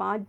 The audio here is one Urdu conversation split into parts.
5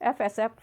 FSF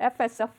FSF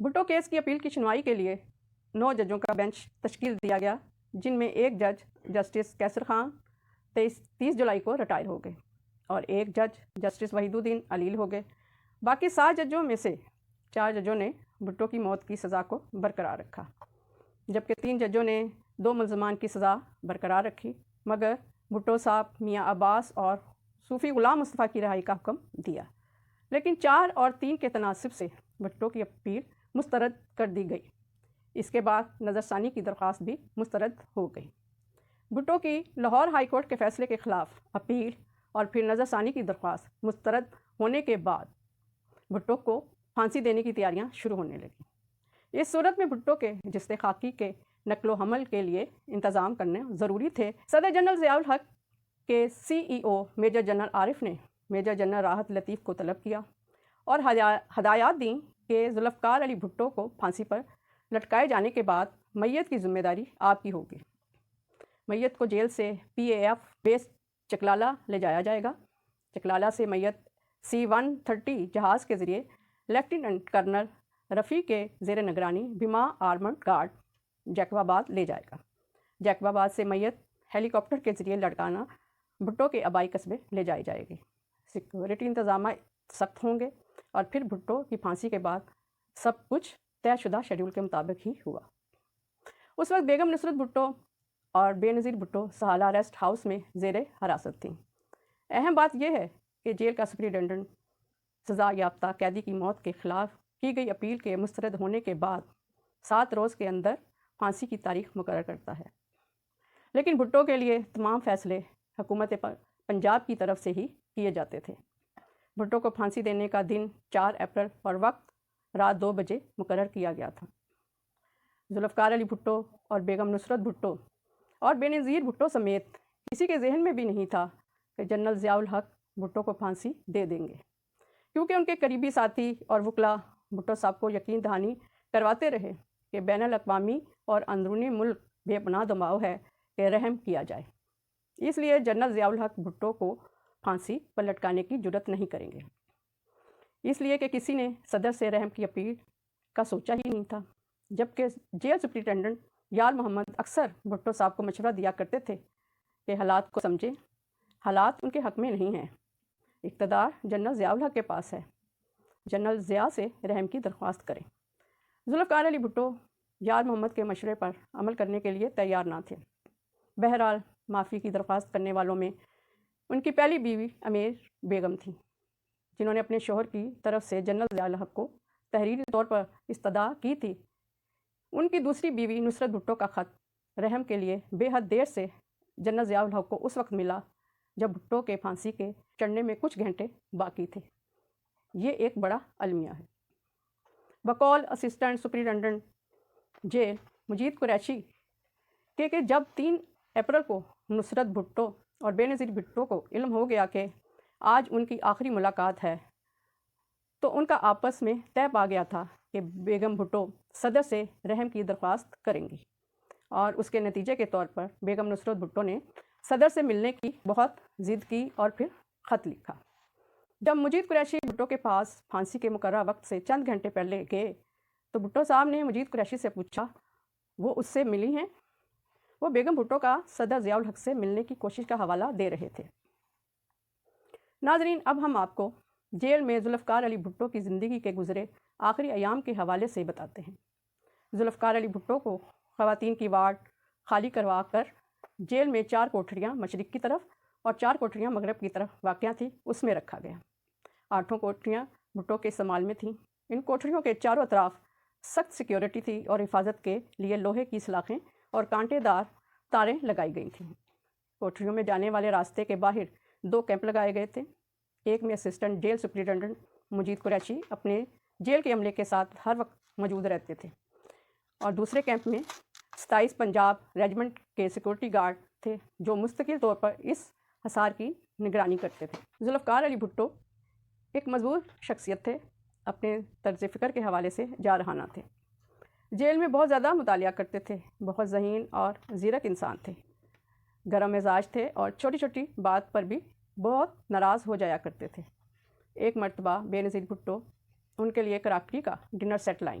بھٹو کیس کی اپیل کی سنوائی کے لیے 9 ججوں کا بینچ تشکیل دیا گیا، جن میں ایک جج جسٹس کیسر خان 30 جولائی کو ریٹائر ہو گئے اور ایک جج جسٹس وحید الدین علیل ہو گئے۔ باقی 7 ججوں میں سے 4 ججوں نے بھٹو کی موت کی سزا کو برقرار رکھا، جبکہ 3 ججوں نے 2 ملزمان کی سزا برقرار رکھی، مگر بھٹو صاحب، میاں عباس اور صوفی غلام مصطفیٰ کی رہائی کا حکم دیا، لیکن 4 اور 3 کے تناسب سے بھٹو کی اپیل مسترد کر دی گئی۔ اس کے بعد نظر ثانی کی درخواست بھی مسترد ہو گئی۔ بھٹو کی لاہور ہائی کورٹ کے فیصلے کے خلاف اپیل اور پھر نظر ثانی کی درخواست مسترد ہونے کے بعد بھٹو کو پھانسی دینے کی تیاریاں شروع ہونے لگیں۔ اس صورت میں بھٹو کے جثے خاکی کے نقل و حمل کے لیے انتظام کرنے ضروری تھے۔ صدر جنرل ضیاء الحق کے CEO میجر جنرل عارف نے میجر جنرل راحت لطیف کو طلب کیا اور ہدایات دیں کہ ذوالفقار علی بھٹو کو پھانسی پر لٹکائے جانے کے بعد میت کی ذمہ داری آپ کی ہوگی۔ میت کو جیل سے PAF بیس چکلالہ لے جایا جائے گا۔ چکلالہ سے میت C-130 جہاز کے ذریعے لیفٹیننٹ کرنل رفیع کے زیر نگرانی بھیما آرمرڈ گارڈ جیکب آباد لے جائے گا۔ جیکب آباد سے میت ہیلی کاپٹر کے ذریعے لڑکانہ بھٹو کے آبائی قصبے لے جائی جائے گی۔ سیکورٹی انتظامات سخت ہوں گے اور پھر بھٹو کی پھانسی کے بعد سب کچھ طے شدہ شیڈول کے مطابق ہی ہوا۔ اس وقت بیگم نصرت بھٹو اور بے نظیر بھٹو سہالہ ریسٹ ہاؤس میں زیر حراست تھیں۔ اہم بات یہ ہے کہ جیل کا سپرنٹنڈنٹ سزا یافتہ قیدی کی موت کے خلاف کی گئی اپیل کے مسترد ہونے کے بعد 7 روز کے اندر پھانسی کی تاریخ مقرر کرتا ہے، لیکن بھٹو کے لیے تمام فیصلے حکومت پنجاب کی طرف سے ہی کیے جاتے تھے۔ بھٹو کو پھانسی دینے کا دن 4 اپریل اور وقت رات 2 بجے مقرر کیا گیا تھا۔ ذوالفقار علی بھٹو اور بیگم نصرت بھٹو اور بے نظیر بھٹو سمیت کسی کے ذہن میں بھی نہیں تھا کہ جنرل ضیاء الحق بھٹو کو پھانسی دے دیں گے، کیونکہ ان کے قریبی ساتھی اور وکلاء بھٹو صاحب کو یقین دہانی کرواتے رہے کہ بین الاقوامی اور اندرونی ملک بے پناہ دباؤ ہے کہ رحم کیا جائے، اس لیے جنرل ضیاء الحق بھٹو کو پھانسی پر لٹکانے کی جرات نہیں کریں گے، اس لیے کہ کسی نے صدر سے رحم کی اپیل کا سوچا ہی نہیں تھا۔ جبکہ جیل سپرنٹنڈنٹ یار محمد اکثر بھٹو صاحب کو مشورہ دیا کرتے تھے کہ حالات کو سمجھیں، حالات ان کے حق میں نہیں ہیں، اقتدار جنرل ضیاء الحق کے پاس ہے، جنرل ضیاء سے رحم کی درخواست کریں۔ ذوالفقار علی بھٹو یار محمد کے مشورے پر عمل کرنے کے لیے تیار نہ تھے۔ بہرحال معافی کی درخواست کرنے والوں میں ان کی پہلی بیوی امیر بیگم تھیں، جنہوں نے اپنے شوہر کی طرف سے جنرل ضیاء الحق کو تحریری طور پر استدعا کی تھی۔ ان کی دوسری بیوی نصرت بھٹو کا خط رحم کے لیے بے حد دیر سے جنرل ضیاء الحق کو اس وقت ملا جب بھٹو کے پھانسی کے چڑھنے میں کچھ گھنٹے باقی تھے۔ یہ ایک بڑا المیہ ہے۔ بقول اسسٹنٹ سپرنٹنڈنٹ جیل مجید قریشی کہ جب 3 اپریل کو نصرت بھٹو اور بے نظیر بھٹو کو علم ہو گیا کہ آج ان کی آخری ملاقات ہے، تو ان کا آپس میں طے پا گیا تھا کہ بیگم بھٹو صدر سے رحم کی درخواست کریں گی، اور اس کے نتیجے کے طور پر بیگم نصرت بھٹو نے صدر سے ملنے کی بہت ضد کی اور پھر خط لکھا۔ جب مجید قریشی بھٹو کے پاس پھانسی کے مقررہ وقت سے چند گھنٹے پہلے گئے تو بھٹو صاحب نے مجید قریشی سے پوچھا وہ اس سے ملی ہیں؟ وہ بیگم بھٹو کا صدر ضیاء الحق سے ملنے کی کوشش کا حوالہ دے رہے تھے۔ ناظرین، اب ہم آپ کو جیل میں ذوالفقار علی بھٹو کی زندگی کے گزرے آخری ایام کے حوالے سے بتاتے ہیں۔ ذوالفقار علی بھٹو کو خواتین کی وارڈ خالی کروا کر جیل میں 4 کوٹھریاں مشرق کی طرف اور 4 کوٹھریاں مغرب کی طرف واقع تھیں، اس میں رکھا گیا۔ 8 کوٹھریاں بھٹو کے استعمال میں تھیں۔ ان کوٹھریوں کے چاروں اطراف سخت سیکیورٹی تھی اور حفاظت کے لیے لوہے کی سلاخیں اور کانٹے دار تاریں لگائی گئی تھیں۔ کوٹھریوں میں جانے والے راستے کے باہر 2 کیمپ لگائے گئے تھے۔ ایک میں اسسٹنٹ جیل سپرنٹنڈنٹ مجید قریشی اپنے جیل کے عملے کے ساتھ ہر وقت موجود رہتے تھے، اور دوسرے کیمپ میں 27 پنجاب ریجمنٹ کے سیکورٹی گارڈ تھے جو مستقل طور پر اس حصار کی نگرانی کرتے تھے۔ ذوالفقار علی بھٹو ایک مضبوط شخصیت تھے، اپنے طرز فکر کے حوالے سے جارحانہ تھے، جیل میں بہت زیادہ مطالعہ کرتے تھے، بہت ذہین اور زیرک انسان تھے، گرم مزاج تھے اور چھوٹی چھوٹی بات پر بھی بہت ناراض ہو جایا کرتے تھے۔ ایک مرتبہ بے نظیر بھٹو ان کے لیے کراکری کا ڈنر سیٹ لائیں،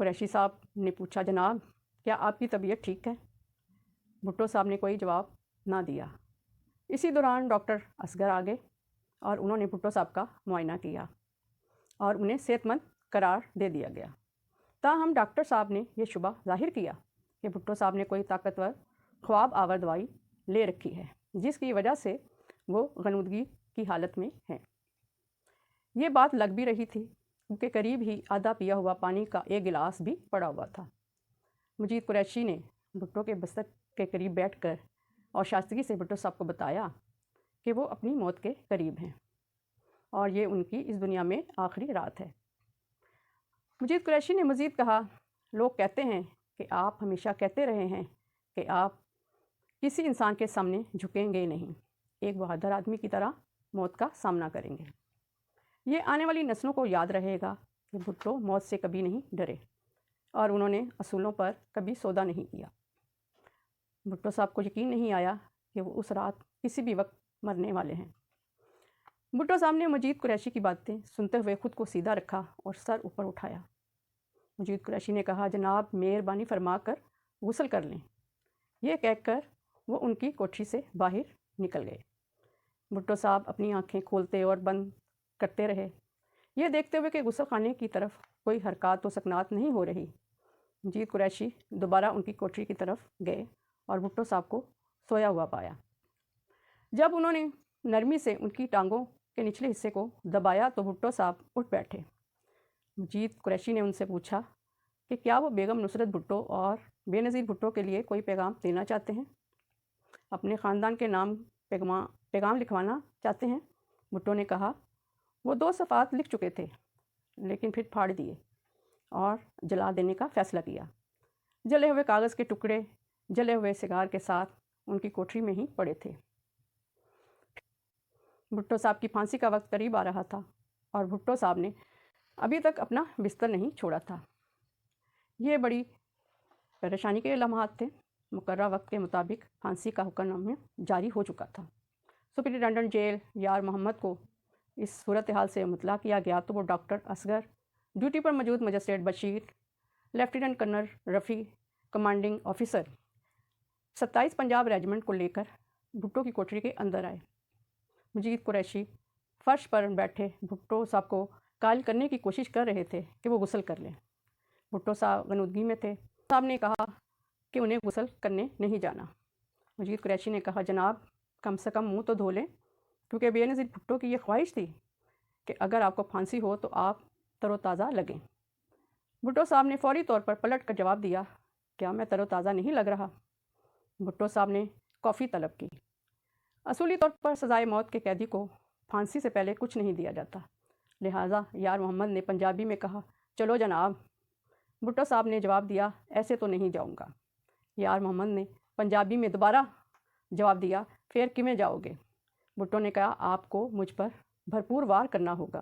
قریشی صاحب نے پوچھا جناب کیا آپ کی طبیعت ٹھیک ہے؟ بھٹو صاحب نے کوئی جواب نہ دیا۔ اسی دوران ڈاکٹر اصغر آ گئے اور انہوں نے بھٹو صاحب کا معائنہ کیا اور انہیں صحت مند قرار دے دیا گیا۔ تاہم ڈاکٹر صاحب نے یہ شبہ ظاہر کیا کہ بھٹو صاحب نے کوئی طاقتور خواب آور دوائی لے رکھی ہے جس کی وجہ سے وہ غنودگی کی حالت میں ہیں۔ یہ بات لگ بھی رہی تھی کیونکہ قریب ہی آدھا پیا ہوا پانی کا ایک گلاس بھی پڑا ہوا تھا۔ مجید قریشی نے بھٹو کے بستر کے قریب بیٹھ کر اور شائستگی سے بھٹو صاحب کو بتایا کہ وہ اپنی موت کے قریب ہیں اور یہ ان کی اس دنیا میں آخری رات ہے۔ مجید قریشی نے مزید کہا، لوگ کہتے ہیں کہ آپ ہمیشہ کہتے رہے ہیں کہ آپ کسی انسان کے سامنے جھکیں گے نہیں، ایک بہادر آدمی کی طرح موت کا سامنا کریں گے۔ یہ آنے والی نسلوں کو یاد رہے گا کہ بھٹو موت سے کبھی نہیں ڈرے اور انہوں نے اصولوں پر کبھی سودا نہیں کیا۔ بھٹو صاحب کو یقین نہیں آیا کہ وہ اس رات کسی بھی وقت مرنے والے ہیں۔ بھٹو صاحب نے مجید قریشی کی باتیں سنتے ہوئے خود کو سیدھا رکھا اور سر اوپر اٹھایا۔ مجید قریشی نے کہا، جناب مہربانی فرما کر غسل کر لیں۔ یہ کہہ کر وہ ان کی کوٹھی سے باہر نکل گئے۔ بھٹو صاحب اپنی آنکھیں کھولتے اور بند کرتے رہے، یہ دیکھتے ہوئے کہ غسل خانے کی طرف کوئی حرکات و سکنات نہیں ہو رہی۔ مجید قریشی دوبارہ ان کی کوٹھی کی طرف گئے اور بھٹو صاحب کو سویا ہوا پایا۔ جب انہوں نے نرمی سے ان کی ٹانگوں کے نچلے حصے کو دبایا تو بھٹو صاحب اٹھ بیٹھے۔ مجید قریشی نے ان سے پوچھا کہ کیا وہ بیگم نصرت بھٹو اور بے نظیر بھٹو کے لیے کوئی پیغام دینا چاہتے ہیں، اپنے خاندان کے نام پیغام لکھوانا چاہتے ہیں؟ بھٹو نے کہا، وہ 2 صفحات لکھ چکے تھے لیکن پھر پھاڑ دیے اور جلا دینے کا فیصلہ کیا۔ جلے ہوئے کاغذ کے ٹکڑے جلے ہوئے سگار کے ساتھ ان کی کوٹھی میں ہی پڑے تھے۔ بھٹو صاحب کی پھانسی کا وقت قریب آ رہا تھا اور بھٹو صاحب نے ابھی تک اپنا بستر نہیں چھوڑا تھا۔ یہ بڑی پریشانی کے لمحات تھے۔ مقررہ وقت کے مطابق پھانسی کا حکم نامہ جاری ہو چکا تھا۔ سپرنٹنڈنٹ جیل یار محمد کو اس صورتحال سے مطلع کیا گیا تو وہ ڈاکٹر اصغر، ڈیوٹی پر موجود magistrate Bashir, lieutenant colonel Rafi, commanding officer 27 Punjab regiment کو لے کر بھٹو کی کوٹری کے اندر آئے۔ مجید قریشی فرش پر بیٹھے بھٹو صاحب کو قائل کرنے کی کوشش کر رہے تھے کہ وہ غسل کر لیں۔ بھٹو صاحب غنودگی میں تھے۔ صاحب نے کہا کہ انہیں غسل کرنے نہیں جانا۔ مجید قریشی نے کہا، جناب کم سے کم منہ تو دھو لیں، کیونکہ بے نظیر بھٹو کی یہ خواہش تھی کہ اگر آپ کو پھانسی ہو تو آپ تر و تازہ لگیں۔ بھٹو صاحب نے فوری طور پر پلٹ کر جواب دیا، کیا میں تر و تازہ نہیں لگ رہا؟ بھٹو صاحب نے کافی طلب کی۔ اصولی طور پر سزائے موت کے قیدی کو پھانسی سے پہلے کچھ نہیں دیا جاتا، لہٰذا یار محمد نے پنجابی میں کہا، چلو جناب۔ بھٹو صاحب نے جواب دیا، ایسے تو نہیں جاؤں گا۔ یار محمد نے پنجابی میں دوبارہ جواب دیا، پھر کیویں جاؤ گے؟ بھٹو نے کہا، آپ کو مجھ پر بھرپور وار کرنا ہوگا۔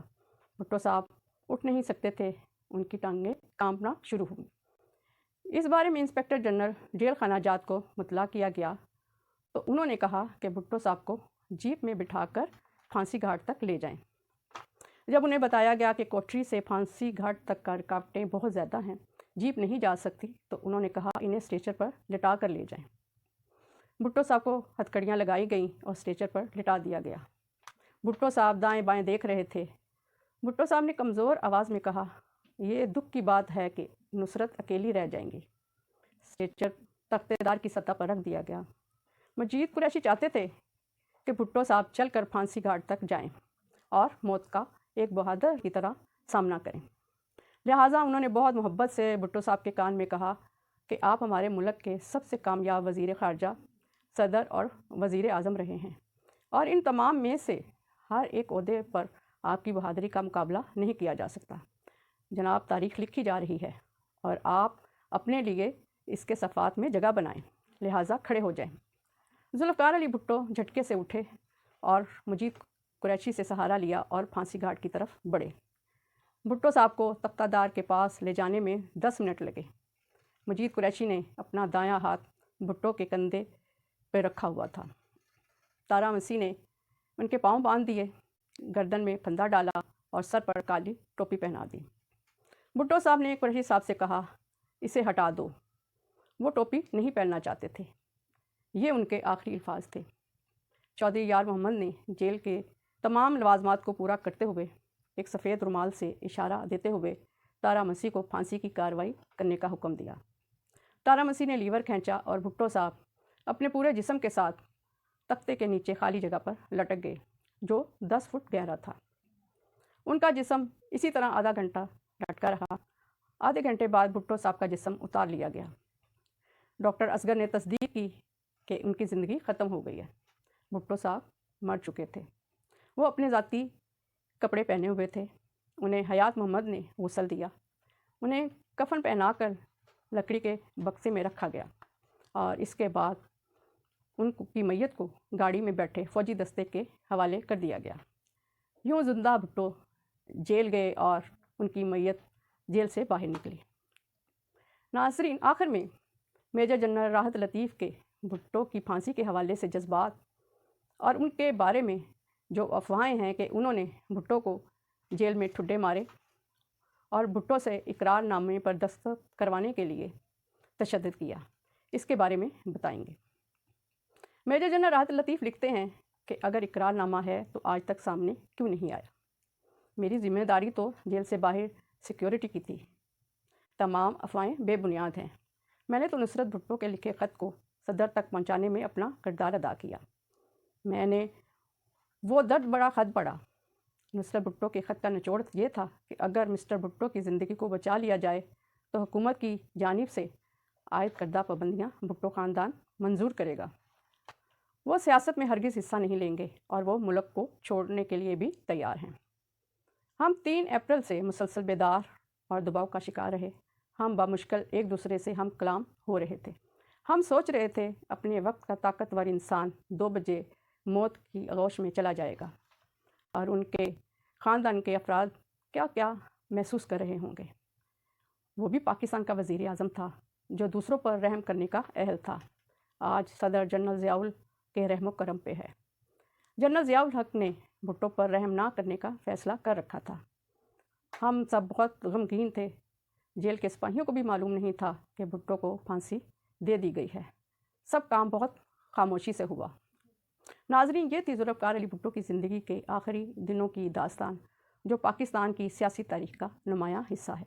بھٹو صاحب اٹھ نہیں سکتے تھے، ان کی ٹانگیں کانپنا شروع ہوئیں۔ اس بارے میں انسپکٹر جنرل جیل خانہ جات کو مطلع کیا گیا تو انہوں نے کہا کہ بھٹو صاحب کو جیپ میں بٹھا کر پھانسی گھاٹ تک لے جائیں۔ جب انہیں بتایا گیا کہ کوٹری سے پھانسی گھاٹ تک کا رکاوٹیں بہت زیادہ ہیں، جیپ نہیں جا سکتی، تو انہوں نے کہا انہیں اسٹریچر پر لٹا کر لے جائیں۔ بھٹو صاحب کو ہتھکڑیاں لگائی گئیں اور اسٹریچر پر لٹا دیا گیا۔ بھٹو صاحب دائیں بائیں دیکھ رہے تھے۔ بھٹو صاحب نے کمزور آواز میں کہا، یہ دکھ کی بات ہے کہ نصرت اکیلی رہ جائیں گی۔ اسٹریچر تختہ دار کی سطح پر رکھ دیا گیا۔ مجید قریشی چاہتے تھے کہ بھٹو صاحب چل کر پھانسی گھاٹ تک جائیں اور موت کا ایک بہادر کی طرح سامنا کریں، لہٰذا انہوں نے بہت محبت سے بھٹو صاحب کے کان میں کہا کہ آپ ہمارے ملک کے سب سے کامیاب وزیر خارجہ، صدر اور وزیر اعظم رہے ہیں، اور ان تمام میں سے ہر ایک عہدے پر آپ کی بہادری کا مقابلہ نہیں کیا جا سکتا۔ جناب تاریخ لکھی جا رہی ہے اور آپ اپنے لیے اس کے صفحات میں جگہ بنائیں، لہٰذا کھڑے ہو جائیں۔ ذوالفقار علی بھٹو جھٹکے سے اٹھے اور مجید قریشی سے سہارا لیا اور پھانسی گھاٹ کی طرف بڑھے۔ بھٹو صاحب کو تختہ دار کے پاس لے جانے میں 10 منٹ لگے۔ مجید قریشی نے اپنا دایاں ہاتھ بھٹو کے کندھے پہ رکھا ہوا تھا۔ تارا مسیح نے ان کے پاؤں باندھ دیے، گردن میں پھندا ڈالا اور سر پر کالی ٹوپی پہنا دی۔ بھٹو صاحب نے قریشی صاحب سے کہا اسے ہٹا دو، وہ ٹوپی نہیں پہننا چاہتے تھے۔ یہ ان کے آخری الفاظ تھے۔ چودھری یار محمد نے جیل کے تمام لوازمات کو پورا کرتے ہوئے ایک سفید رومال سے اشارہ دیتے ہوئے تارا مسیح کو پھانسی کی کارروائی کرنے کا حکم دیا۔ تارا مسیح نے لیور کھینچا اور بھٹو صاحب اپنے پورے جسم کے ساتھ تختے کے نیچے خالی جگہ پر لٹک گئے جو 10 فٹ گہرا تھا۔ ان کا جسم اسی طرح آدھا گھنٹہ لٹکا رہا۔ آدھے گھنٹے بعد بھٹو صاحب کا جسم اتار لیا گیا۔ ڈاکٹر اصغر نے تصدیق کی کہ ان کی زندگی ختم ہو گئی ہے۔ بھٹو صاحب مر چکے تھے۔ وہ اپنے ذاتی کپڑے پہنے ہوئے تھے۔ انہیں حیات محمد نے غسل دیا۔ انہیں کفن پہنا کر لکڑی کے بکسے میں رکھا گیا اور اس کے بعد ان کی میت کو گاڑی میں بیٹھے فوجی دستے کے حوالے کر دیا گیا۔ یوں زندہ بھٹو جیل گئے اور ان کی میت جیل سے باہر نکلی۔ ناظرین، آخر میں میجر جنرل راحت لطیف کے بھٹو کی پھانسی کے حوالے سے جذبات اور ان کے بارے میں جو افواہیں ہیں کہ انہوں نے بھٹو کو جیل میں ٹھڈے مارے اور بھٹو سے اقرار نامے پر دستخط کروانے کے لیے تشدد کیا، اس کے بارے میں بتائیں گے۔ میجر جنرل راحت لطیف لکھتے ہیں کہ اگر اقرار نامہ ہے تو آج تک سامنے کیوں نہیں آیا؟ میری ذمہ داری تو جیل سے باہر سیکیورٹی کی تھی۔ تمام افواہیں بے بنیاد ہیں۔ میں نے تو نصرت بھٹو کے لکھے خط کو صدر تک پہنچانے میں اپنا کردار ادا کیا۔ میں نے وہ درد بڑا خط پڑھا۔ نصرت بھٹو کے خط کا نچوڑ یہ تھا کہ اگر مسٹر بھٹو کی زندگی کو بچا لیا جائے تو حکومت کی جانب سے عائد کردہ پابندیاں بھٹو خاندان منظور کرے گا۔ وہ سیاست میں ہرگز حصہ نہیں لیں گے اور وہ ملک کو چھوڑنے کے لیے بھی تیار ہیں۔ ہم 3 اپریل سے مسلسل بیدار اور دباؤ کا شکار رہے۔ ہم بمشکل ایک دوسرے سے ہم کلام ہو رہے تھے۔ ہم سوچ رہے تھے اپنے وقت کا طاقتور انسان 2 بجے موت کی آغوش میں چلا جائے گا اور ان کے خاندان کے افراد کیا کیا محسوس کر رہے ہوں گے۔ وہ بھی پاکستان کا وزیر اعظم تھا جو دوسروں پر رحم کرنے کا اہل تھا۔ آج صدر جنرل ضیاء الحق کے رحم و کرم پہ ہے۔ جنرل ضیاء الحق نے بھٹو پر رحم نہ کرنے کا فیصلہ کر رکھا تھا۔ ہم سب بہت غمگین تھے۔ جیل کے سپاہیوں کو بھی معلوم نہیں تھا کہ بھٹو کو پھانسی دے دی گئی ہے۔ سب کام بہت خاموشی سے ہوا۔ ناظرین، یہ تھی ذوالفقار علی بھٹو کی زندگی کے آخری دنوں کی داستان جو پاکستان کی سیاسی تاریخ کا نمایاں حصہ ہے۔